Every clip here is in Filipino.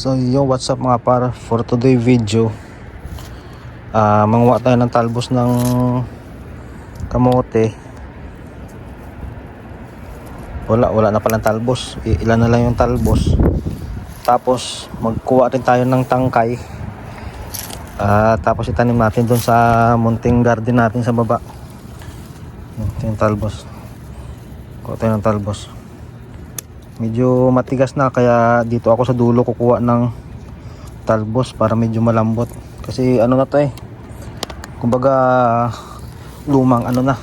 So yo, what's up mga par, for today video manguha tayo ng talbos ng kamote. Wala na palang talbos, ilan na lang yung talbos. Tapos magkuha rin tayo ng tangkay, tapos itanim natin doon sa munting garden natin sa baba. Ito yung talbos, kuha tayo ng talbos. Medyo matigas na, kaya dito ako sa dulo kukuha ng talbos para medyo malambot. Kasi ano na to kumbaga lumang ano na,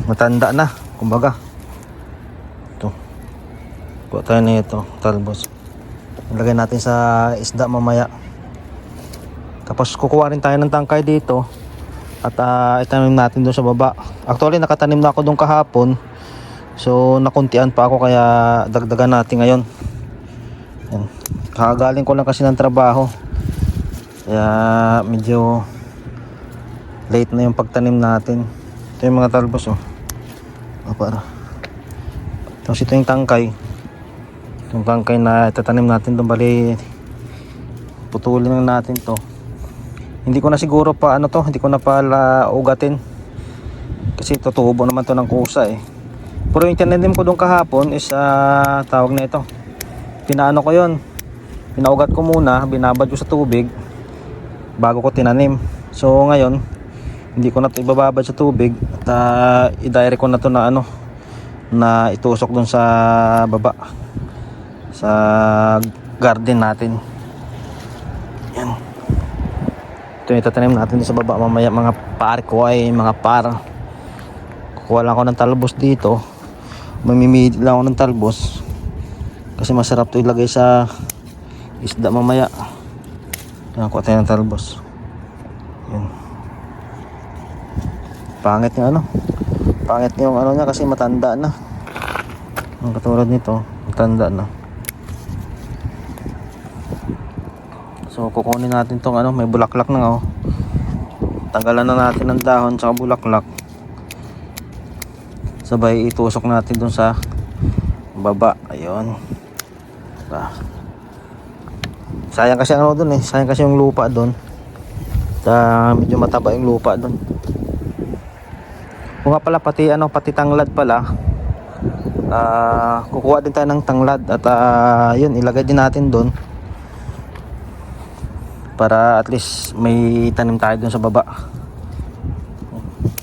matanda na kumbaga. Ito, kuha tayo na ito talbos, ilagay natin sa isda mamaya. Tapos kukuha rin tayo ng tangkay dito at itanim natin doon sa baba. Actually nakatanim na ako doon kahapon, so nakuntian pa ako, kaya dagdagan natin ngayon. Yan. Kakagaling ko lang kasi ng trabaho, kaya medyo late na yung pagtanim natin. Ito yung mga talbos para. Tapos ito yung tangkay. Yung tangkay na itatanim natin doon, bali putulin lang natin to. Hindi ko na siguro pa hindi ko na pala ugatin kasi tutubo naman to ng kusa Pero yung tinanim ko doon kahapon is tawag na ito, pinaano ko yon, pinaugat ko muna, binabad ko sa tubig bago ko tinanim. So ngayon hindi ko na ito ibababad sa tubig at i-direct ko na to na na itusok doon sa baba sa garden natin. Yan, ito yung itatanim natin sa baba mamaya mga par ko mga par. Kukuha lang ako ng talbos dito, mamimili lang ako ng talbos kasi masarap to ilagay sa isda mamaya. Yan, kuha tayo ng talbos. Yan. Pangit yung pangit yung niya kasi matanda na. Ang katulad nito, matanda na. So kukunin natin tong may bulaklak na tanggalan na natin ng dahon sa bulaklak, sabay itusok natin dun sa baba. Ayun. Sayang kasi dun sayang kasi yung lupa dun. Medyo mataba yung lupa dun. Kung nga pala pati tanglad pala, kukuha din tayo ng tanglad at yun ilagay din natin dun para at least may tanim tayo dun sa baba.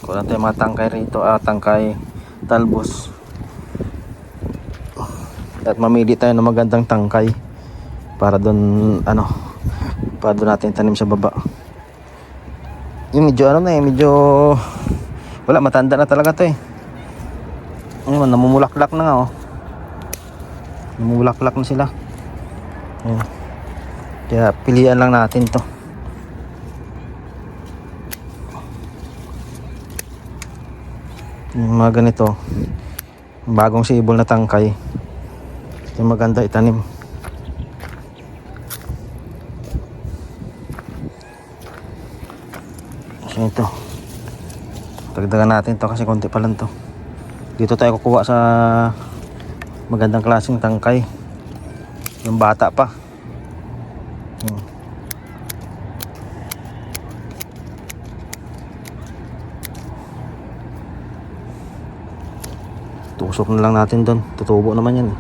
Kuha natin mga tangkay rito, tangkay talbos, at mamili tayo ng magandang tangkay para doon para doon natin tanim sa baba. Yung medyo medyo wala, matanda na talaga to Ayun, namumulaklak na nga namumulaklak na sila. Ayun. Kaya pilian lang natin to. Yung mga ganito bagong sibol na tangkay, yung maganda itanim. So ito, dagdagan natin to kasi konti pa lang to. Dito tayo kukuha sa magandang klaseng tangkay, yung bata pa. Tusok na lang natin doon, tutubo naman yan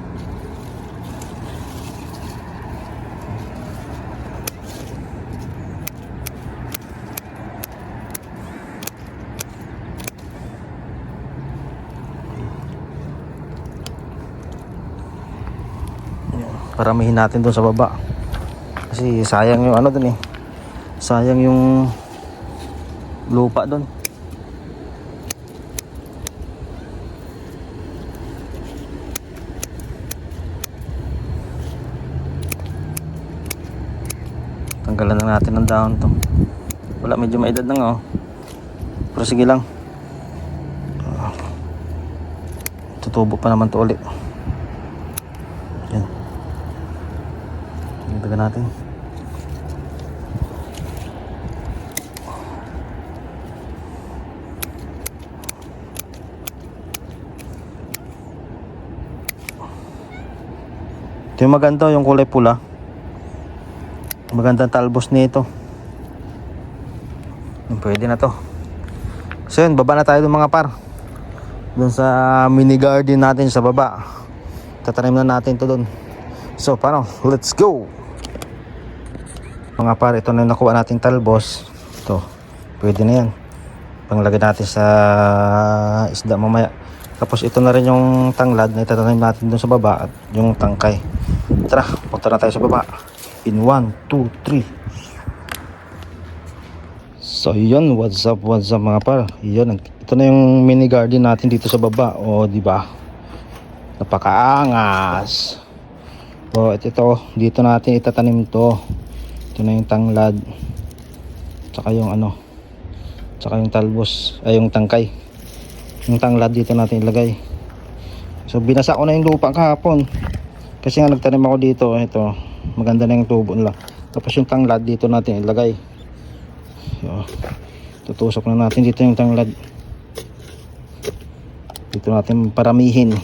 Paramihin natin doon sa baba kasi sayang yung doon sayang yung lupa doon. Tanggalan lang natin ng dahon to. Wala, medyo maedad na nga pero sige lang, tutubo pa naman to ulit. Yan, dagdagan natin. Ito yung maganda, yung kulay pula. magandang talbos nito. Pwede na to. So yun, baba na tayo dun mga par. Dun sa mini garden natin sa baba. Tatanim na natin to dun. So paano? Let's go! Mga par, ito na yung nakuha nating talbos. Ito, pwede na yan. Panglagay natin sa isda mamaya. Tapos ito na rin yung tanglad na itatanim natin dun sa baba at yung tangkay. Tara, punta na tayo sa baba. In 1, 2, 3. So yun, what's up mga par. Yun, ito na yung mini garden natin dito sa baba. O di ba? Napakaangas. O ito, dito natin itatanim to. Ito na yung tanglad. Tsaka yung ano, tsaka yung talbos, ay yung tangkay. Yung tanglad dito natin ilagay. So binasa ko na yung lupa kahapon. Kasi nga nagtanim ako dito. Ito, maganda na yung tubo nila. Tapos yung tanglad dito natin ilagay. So, tutusok na natin dito yung tanglad. Dito natin paramihin.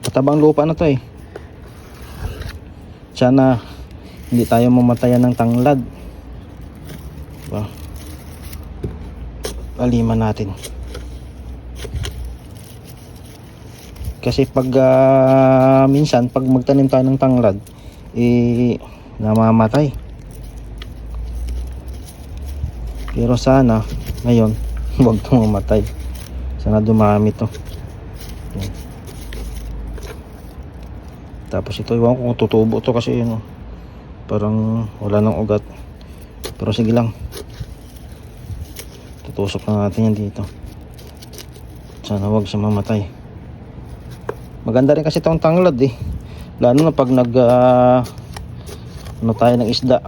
Matabang lupa na to eh. Sana hindi tayo mamatayan ng tanglad. Diba? Paliman natin. Kasi pag minsan pag magtanim tayo ng tanglad namamatay. Pero sana ngayon huwag itong mamatay. Sana dumami to. Yan. Tapos ito, iwan ko kung tutubo to kasi yun, parang wala nang ugat. Pero sige lang, tutusok na natin yan dito. Sana huwag siya mamatay. Maganda rin kasi itong tanglad eh. Lalo na pag ano tayo ng isda.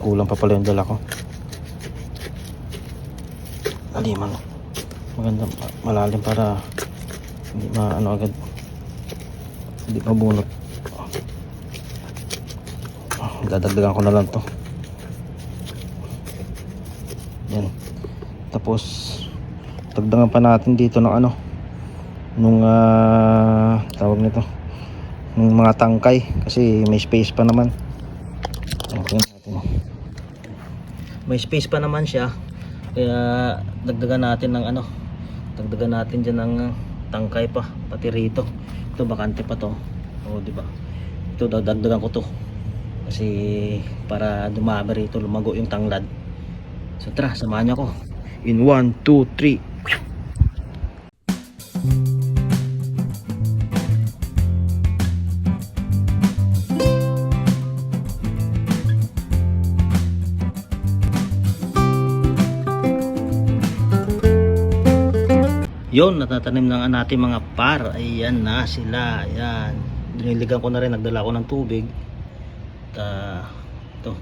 Kulang pa pala yung dala ko. Aliman. Maganda, malalim para hindi maano agad. Hindi mabunot. Dadagdagan ko na lang to. Yan. Tapos dagdagan pa natin dito ng ano, nung tawag nito, nung mga tangkay kasi may space pa naman. Okay natin. May space pa naman siya. Kaya dagdagan natin ng ano, dagdagan natin diyan ng tangkay pa pati rito. Ito bakante pa to. Oh, di ba? Ito dagdagan ko to. Kasi para dumami rito, lumago yung tanglad. So tara, samahan niyo ako. In 1, 2, 3. Yun, natatanim na nga natin mga par. Ayan na sila. Ayan. Diniligan ko na rin. Nagdala ko ng tubig. Ito.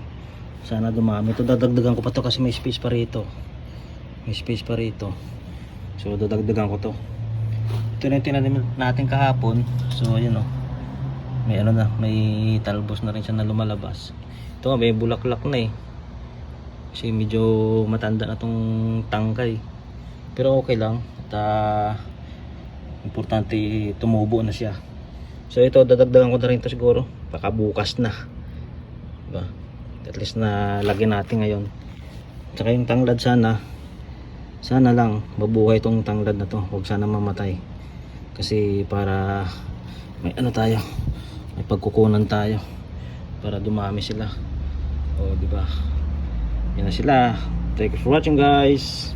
Sana dumami. Ito dadagdagan ko pa to kasi may space pa rito. May space pa rito. So dadagdagan ko to. Ito na yung tinanim natin kahapon. So ayan o. May ano na. May talbos na rin siya na lumalabas. Ito nga may bulaklak na eh. Kasi medyo matanda na tong tangkay. Pero okay lang. At importante tumubo na siya. So ito dadagdagan ko na rin ito siguro baka bukas na, diba? At least na lagyan natin ngayon. Tsaka yung tanglad sana lang mabuhay itong tanglad na to. Huwag sana mamatay. Kasi para may ano tayo, may pagkukunan tayo para dumami sila. O diba? Yan na sila. Thank you for watching guys.